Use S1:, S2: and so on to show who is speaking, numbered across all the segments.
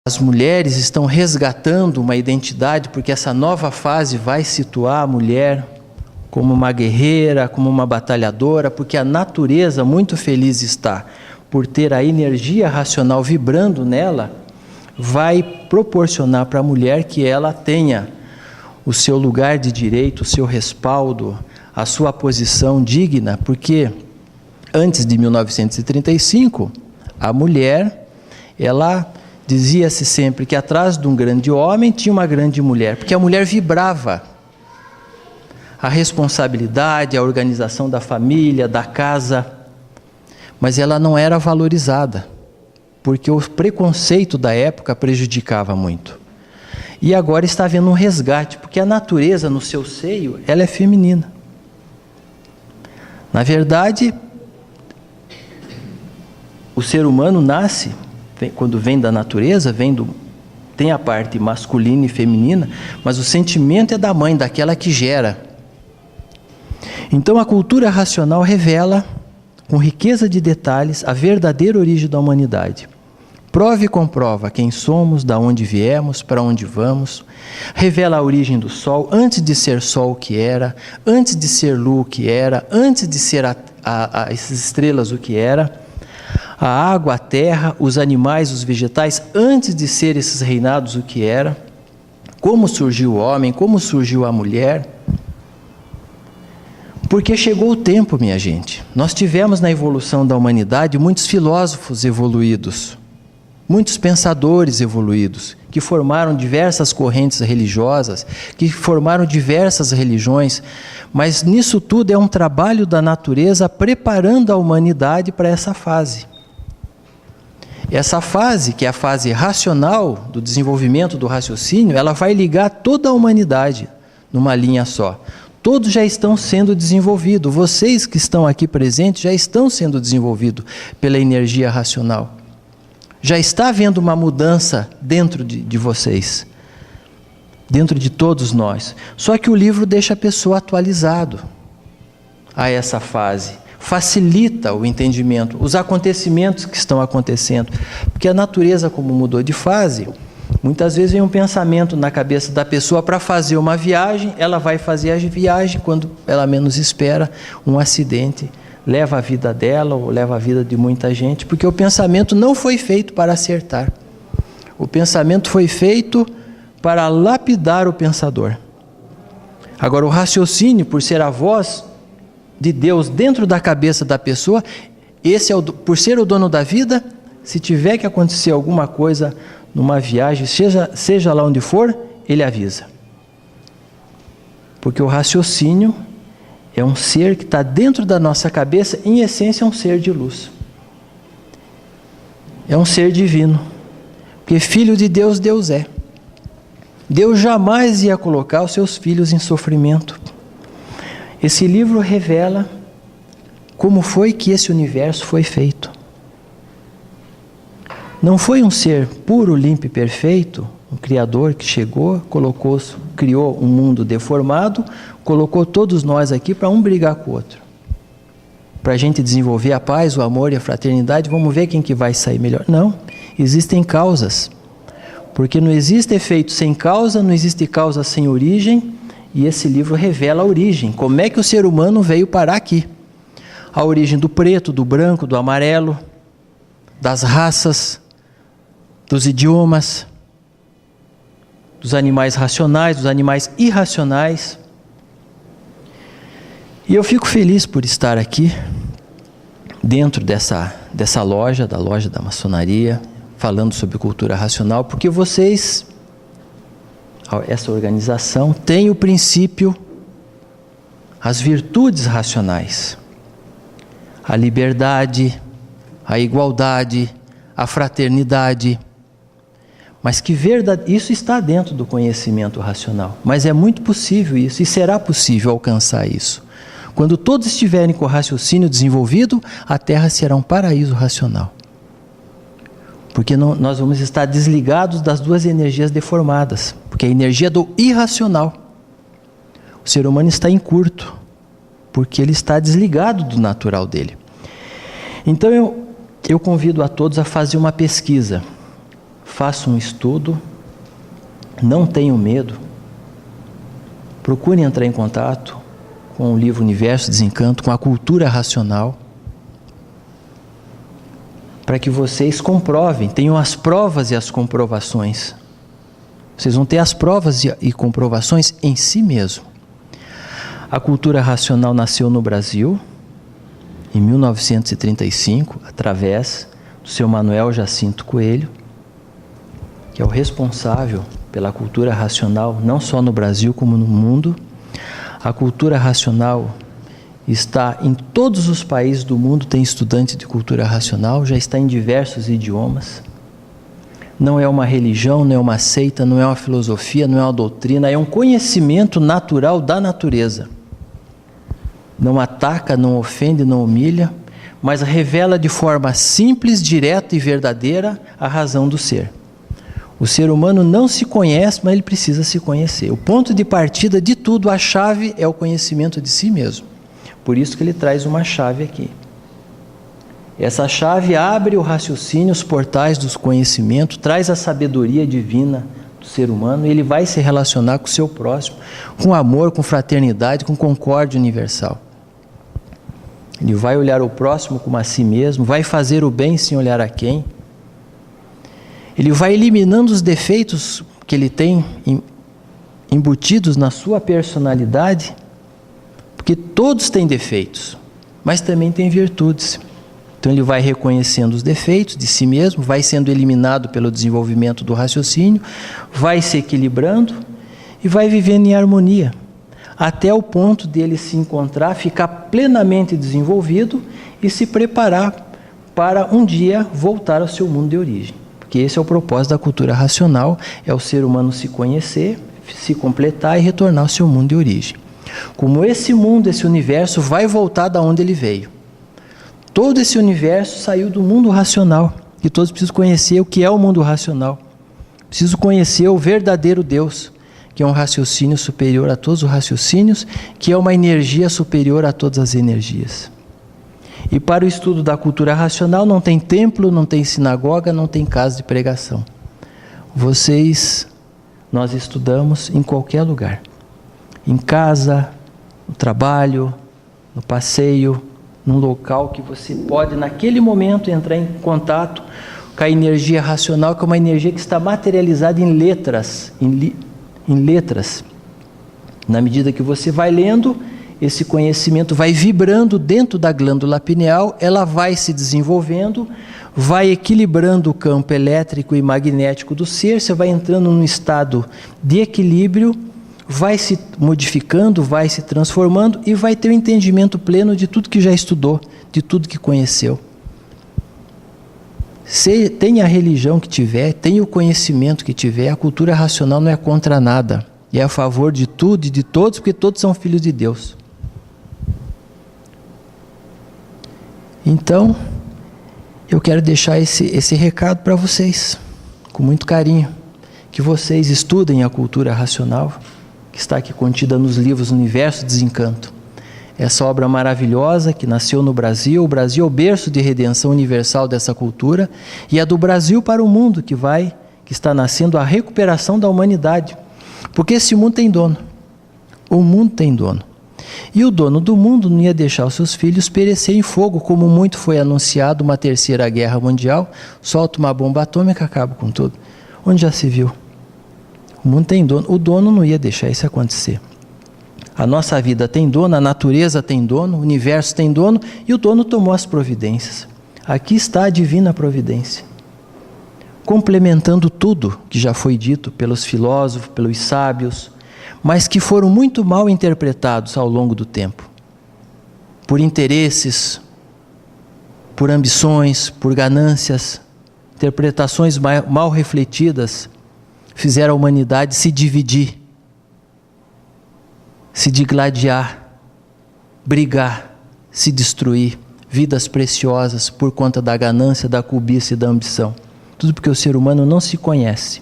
S1: As mulheres estão resgatando uma identidade, porque essa nova fase vai situar a mulher como uma guerreira, como uma batalhadora, porque a natureza muito feliz está por ter a energia racional vibrando nela, vai proporcionar para a mulher que ela tenha o seu lugar de direito, o seu respaldo, a sua posição digna, porque antes de 1935, a mulher, ela dizia-se sempre que atrás de um grande homem tinha uma grande mulher, porque a mulher vibrava a responsabilidade, a organização da família, da casa, mas ela não era valorizada, porque o preconceito da época prejudicava muito. E agora está havendo um resgate, porque a natureza no seu seio, ela é feminina. Na verdade, o ser humano nasce, quando vem da natureza, tem a parte masculina e feminina, mas o sentimento é da mãe, daquela que gera. Então a cultura racional revela, com riqueza de detalhes, a verdadeira origem da humanidade. Prova e comprova quem somos, da onde viemos, para onde vamos. Revela a origem do Sol, antes de ser Sol o que era, antes de ser Lua o que era, antes de ser essas estrelas o que era. A água, a terra, os animais, os vegetais, antes de ser esses reinados o que era. Como surgiu o homem, como surgiu a mulher. Porque chegou o tempo, minha gente. Nós tivemos na evolução da humanidade muitos filósofos evoluídos, muitos pensadores evoluídos, que formaram diversas correntes religiosas, que formaram diversas religiões, mas nisso tudo é um trabalho da natureza preparando a humanidade para essa fase. Essa fase, que é a fase racional do desenvolvimento do raciocínio, ela vai ligar toda a humanidade numa linha só. Todos já estão sendo desenvolvidos. Vocês que estão aqui presentes já estão sendo desenvolvidos pela energia racional. Já está havendo uma mudança dentro de vocês, dentro de todos nós. Só que o livro deixa a pessoa atualizado a essa fase. Facilita o entendimento, os acontecimentos que estão acontecendo. Porque a natureza, como mudou de fase, muitas vezes vem um pensamento na cabeça da pessoa para fazer uma viagem, ela vai fazer a viagem, quando ela menos espera, um acidente leva a vida dela ou leva a vida de muita gente, porque o pensamento não foi feito para acertar. O pensamento foi feito para lapidar o pensador. Agora, o raciocínio, por ser a voz de Deus dentro da cabeça da pessoa, esse é por ser o dono da vida, se tiver que acontecer alguma coisa numa viagem, seja lá onde for, ele avisa. Porque o raciocínio é um ser que está dentro da nossa cabeça, em essência é um ser de luz. É um ser divino. Porque filho de Deus, Deus é. Deus jamais ia colocar os seus filhos em sofrimento. Esse livro revela como foi que esse universo foi feito. Não foi um ser puro, limpo e perfeito, um Criador que chegou, criou um mundo deformado, colocou todos nós aqui para um brigar com o outro. Para a gente desenvolver a paz, o amor e a fraternidade, vamos ver quem que vai sair melhor. Não, existem causas. Porque não existe efeito sem causa, não existe causa sem origem, e esse livro revela a origem. Como é que o ser humano veio parar aqui? A origem do preto, do branco, do amarelo, das raças, dos idiomas, dos animais racionais, dos animais irracionais. E eu fico feliz por estar aqui, dentro dessa loja, da loja da maçonaria, falando sobre cultura racional, porque vocês, essa organização, tem o princípio, as virtudes racionais, a liberdade, a igualdade, a fraternidade, mas que isso está dentro do conhecimento racional, mas é muito possível isso, e será possível alcançar isso. Quando todos estiverem com o raciocínio desenvolvido, a Terra será um paraíso racional. Porque nós vamos estar desligados das duas energias deformadas, porque a energia do irracional. O ser humano está em curto, porque ele está desligado do natural dele. Então eu convido a todos a fazer uma pesquisa. faça um estudo, não tenham medo, procurem entrar em contato com o livro Universo Desencanto, com a cultura racional, para que vocês comprovem, tenham as provas e as comprovações. Vocês vão ter as provas e comprovações em si mesmo. A cultura racional nasceu no Brasil, em 1935, através do seu Manuel Jacinto Coelho, que é o responsável pela cultura racional, não só no Brasil como no mundo. A cultura racional está em todos os países do mundo, tem estudante de cultura racional, já está em diversos idiomas. Não é uma religião, não é uma seita, não é uma filosofia, não é uma doutrina, é um conhecimento natural da natureza. Não ataca, não ofende, não humilha, mas revela de forma simples, direta e verdadeira a razão do ser. O ser humano não se conhece, mas ele precisa se conhecer. O ponto de partida de tudo, a chave, é o conhecimento de si mesmo. Por isso que ele traz uma chave aqui. Essa chave abre o raciocínio, os portais dos conhecimentos, traz a sabedoria divina do ser humano, e ele vai se relacionar com o seu próximo, com amor, com fraternidade, com concórdia universal. Ele vai olhar o próximo como a si mesmo, vai fazer o bem sem olhar a quem. Ele vai eliminando os defeitos que ele tem embutidos na sua personalidade, porque todos têm defeitos, mas também têm virtudes. Então ele vai reconhecendo os defeitos de si mesmo, vai sendo eliminado pelo desenvolvimento do raciocínio, vai se equilibrando e vai vivendo em harmonia, até o ponto de ele se encontrar, ficar plenamente desenvolvido e se preparar para um dia voltar ao seu mundo de origem. Porque esse é o propósito da cultura racional, é o ser humano se conhecer, se completar e retornar ao seu mundo de origem. Como esse mundo, esse universo vai voltar da onde ele veio. Todo esse universo saiu do mundo racional, e todos precisam conhecer o que é o mundo racional. Preciso conhecer o verdadeiro Deus, que é um raciocínio superior a todos os raciocínios, que é uma energia superior a todas as energias. E para o estudo da cultura racional não tem templo, não tem sinagoga, não tem casa de pregação. Nós estudamos em qualquer lugar. Em casa, no trabalho, no passeio, num local que você pode, naquele momento, entrar em contato com a energia racional, que é uma energia que está materializada em letras, em letras. Na medida que você vai lendo, esse conhecimento vai vibrando dentro da glândula pineal, ela vai se desenvolvendo, vai equilibrando o campo elétrico e magnético do ser, você vai entrando num estado de equilíbrio, vai se modificando, vai se transformando e vai ter o entendimento pleno de tudo que já estudou, de tudo que conheceu. Tenha a religião que tiver, tenha o conhecimento que tiver, a cultura racional não é contra nada, é a favor de tudo e de todos, porque todos são filhos de Deus. Então, eu quero deixar esse recado para vocês, com muito carinho, que vocês estudem a cultura racional, que está aqui contida nos livros Universo Desencanto. Essa obra maravilhosa que nasceu no Brasil, o Brasil é o berço de redenção universal dessa cultura, e é do Brasil para o mundo que está nascendo a recuperação da humanidade, porque esse mundo tem dono, o mundo tem dono. E o dono do mundo não ia deixar os seus filhos perecer em fogo, como muito foi anunciado uma terceira guerra mundial, solta uma bomba atômica, acaba com tudo. Onde já se viu? O mundo tem dono, o dono não ia deixar isso acontecer. A nossa vida tem dono, a natureza tem dono, o universo tem dono, e o dono tomou as providências. Aqui está a divina providência, complementando tudo que já foi dito pelos filósofos, pelos sábios, mas que foram muito mal interpretados ao longo do tempo, por interesses, por ambições, por ganâncias, interpretações mal refletidas, fizeram a humanidade se dividir, se digladiar, brigar, se destruir, vidas preciosas por conta da ganância, da cobiça e da ambição. Tudo porque o ser humano não se conhece.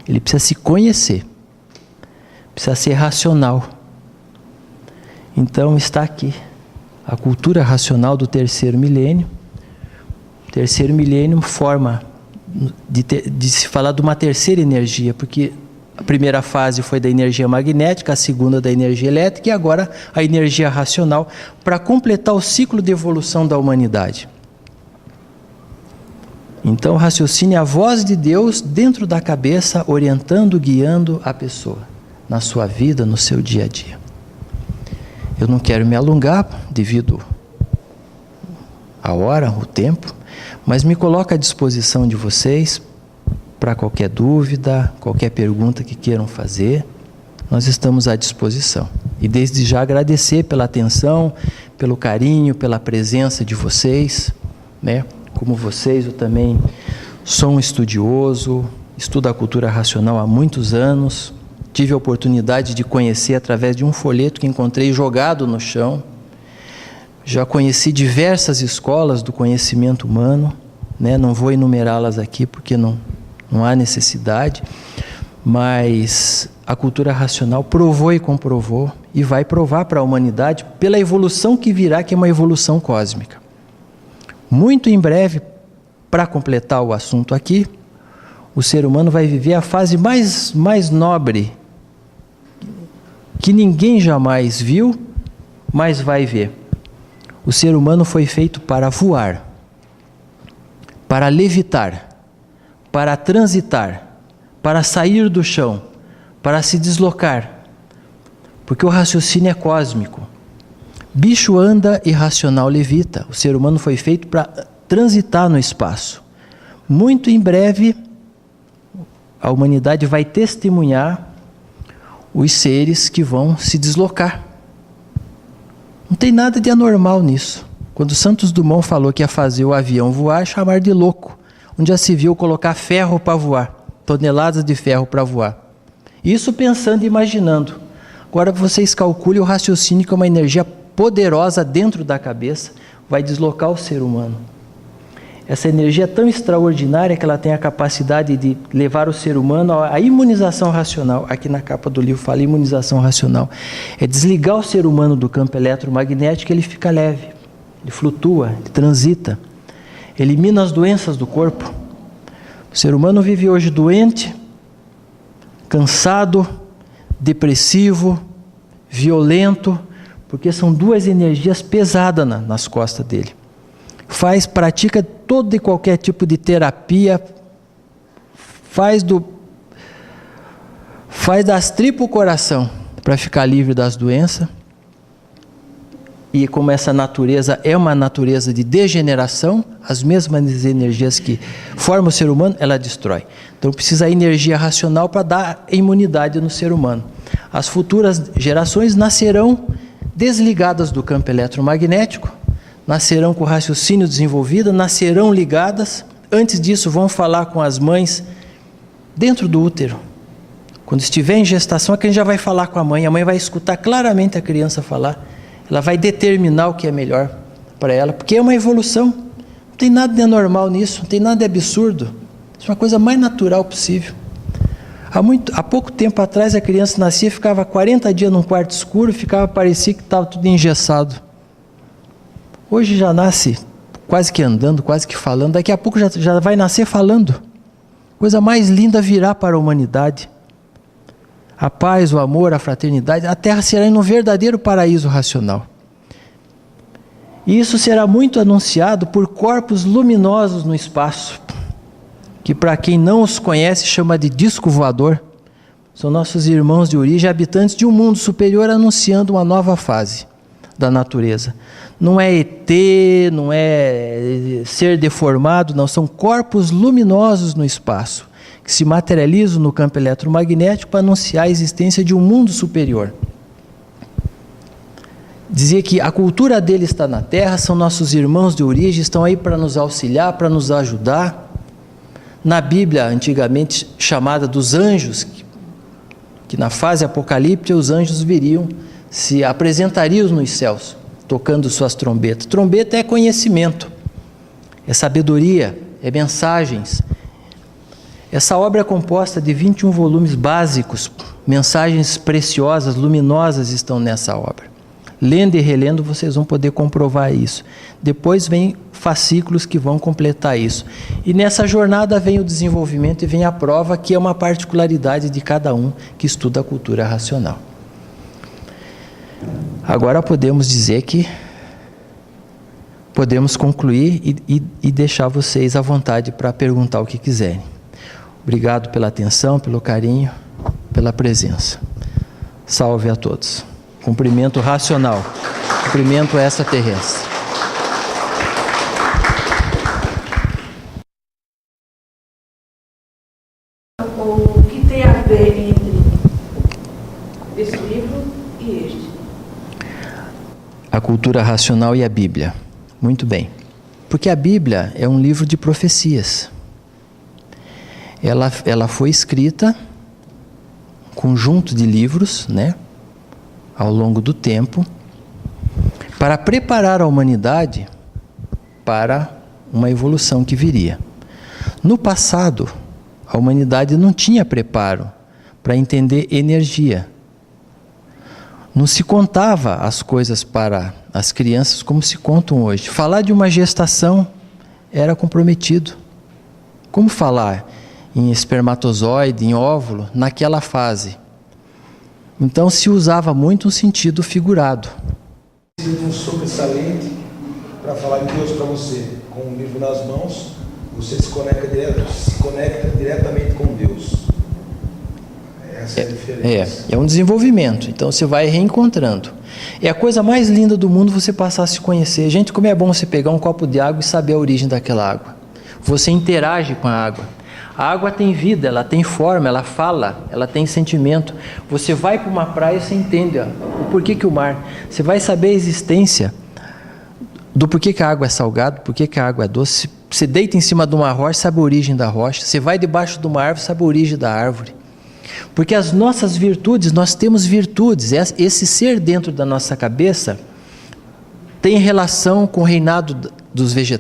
S1: Ele precisa se conhecer, precisa ser racional. Então está aqui a cultura racional do terceiro milênio. O terceiro milênio forma de se falar de uma terceira energia, porque a primeira fase foi da energia magnética, a segunda da energia elétrica e agora a energia racional, para completar o ciclo de evolução da humanidade. Então o raciocínio é a voz de Deus dentro da cabeça, orientando, guiando a pessoa na sua vida, no seu dia a dia. Eu não quero me alongar devido à hora, o tempo, mas me coloco à disposição de vocês para qualquer dúvida, qualquer pergunta que queiram fazer. Nós estamos à disposição. E desde já agradecer pela atenção, pelo carinho, pela presença de vocês, né? Como vocês, eu também sou um estudioso, estudo a cultura racional há muitos anos. Tive a oportunidade de conhecer através de um folheto que encontrei jogado no chão. Já conheci diversas escolas do conhecimento humano, né? Não vou enumerá-las aqui porque não há necessidade, mas a cultura racional provou e comprovou e vai provar para a humanidade pela evolução que virá, que é uma evolução cósmica. Muito em breve, para completar o assunto aqui, o ser humano vai viver a fase mais nobre que ninguém jamais viu, mas vai ver. O ser humano foi feito para voar, para levitar, para transitar, para sair do chão, para se deslocar, porque o raciocínio é cósmico. Bicho anda e racional levita. O ser humano foi feito para transitar no espaço. Muito em breve, a humanidade vai testemunhar os seres que vão se deslocar. Não tem nada de anormal nisso. Quando Santos Dumont falou que ia fazer o avião voar, chamar de louco. Onde já se viu colocar ferro para voar, toneladas de ferro para voar. Isso pensando e imaginando. Agora vocês calculem o raciocínio, que é uma energia poderosa dentro da cabeça, vai deslocar o ser humano. Essa energia é tão extraordinária que ela tem a capacidade de levar o ser humano à imunização racional. Aqui na capa do livro fala imunização racional. É desligar o ser humano do campo eletromagnético, ele fica leve, ele flutua, ele transita, elimina as doenças do corpo. O ser humano vive hoje doente, cansado, depressivo, violento, porque são duas energias pesadas nas costas dele. Pratica todo e qualquer tipo de terapia, faz das tripas o coração para ficar livre das doenças. E como essa natureza é uma natureza de degeneração, as mesmas energias que formam o ser humano, ela destrói. Então precisa a energia racional para dar imunidade no ser humano. As futuras gerações nascerão desligadas do campo eletromagnético, nascerão com o raciocínio desenvolvido, nascerão ligadas. Antes disso vão falar com as mães dentro do útero. Quando estiver em gestação, é que a gente já vai falar com a mãe vai escutar claramente a criança falar. Ela vai determinar o que é melhor para ela, porque é uma evolução. Não tem nada de anormal nisso, não tem nada de absurdo. Isso é uma coisa mais natural possível. Há pouco tempo atrás a criança nascia, ficava 40 dias num quarto escuro, parecia que estava tudo engessado. Hoje já nasce quase que andando, quase que falando, daqui a pouco já vai nascer falando. Coisa mais linda virá para a humanidade. A paz, o amor, a fraternidade, a Terra será um verdadeiro paraíso racional. E isso será muito anunciado por corpos luminosos no espaço, que para quem não os conhece chama de disco voador. São nossos irmãos de origem, habitantes de um mundo superior, anunciando uma nova fase da natureza. Não é ET, não é ser deformado, não, são corpos luminosos no espaço, que se materializam no campo eletromagnético para anunciar a existência de um mundo superior. Dizia que a cultura dele está na Terra, são nossos irmãos de origem, estão aí para nos auxiliar, para nos ajudar. Na Bíblia, antigamente chamada dos anjos, que na fase apocalíptica os anjos viriam, se apresentariam nos céus, tocando suas trombetas. Trombeta é conhecimento, é sabedoria, é mensagens. Essa obra é composta de 21 volumes básicos, mensagens preciosas, luminosas estão nessa obra. Lendo e relendo, vocês vão poder comprovar isso. Depois vem fascículos que vão completar isso. E nessa jornada vem o desenvolvimento e vem a prova, que é uma particularidade de cada um que estuda a cultura racional. Agora podemos dizer que podemos concluir e deixar vocês à vontade para perguntar o que quiserem. Obrigado pela atenção, pelo carinho, pela presença. Salve a todos. Cumprimento racional, cumprimento extraterrestre.
S2: O que tem a ver entre esse livro e este?
S1: A cultura racional e a Bíblia. Muito bem. Porque a Bíblia é um livro de profecias. Ela foi escrita, um conjunto de livros, né, ao longo do tempo, para preparar a humanidade para uma evolução que viria. No passado, a humanidade não tinha preparo para entender energia. Não se contava as coisas para as crianças como se contam hoje. Falar de uma gestação era comprometido. Como falar em espermatozoide, em óvulo, naquela fase? Então se usava muito um sentido figurado.
S3: Um sobressalente para falar de Deus para você. Com o livro nas mãos, você se conecta diretamente com Deus. Essa é a diferença.
S1: É um desenvolvimento. Então você vai reencontrando. É a coisa mais linda do mundo você passar a se conhecer. Gente, como é bom você pegar um copo de água e saber a origem daquela água. Você interage com a água. A água tem vida, ela tem forma, ela fala, ela tem sentimento. Você vai para uma praia e você entende o porquê que o mar. Você vai saber a existência do porquê que a água é salgada, porquê que a água é doce. Você deita em cima de uma rocha, sabe a origem da rocha. Você vai debaixo de uma árvore, sabe a origem da árvore. Porque as nossas virtudes, nós temos virtudes. Esse ser dentro da nossa cabeça tem relação com o reinado dos vegetais.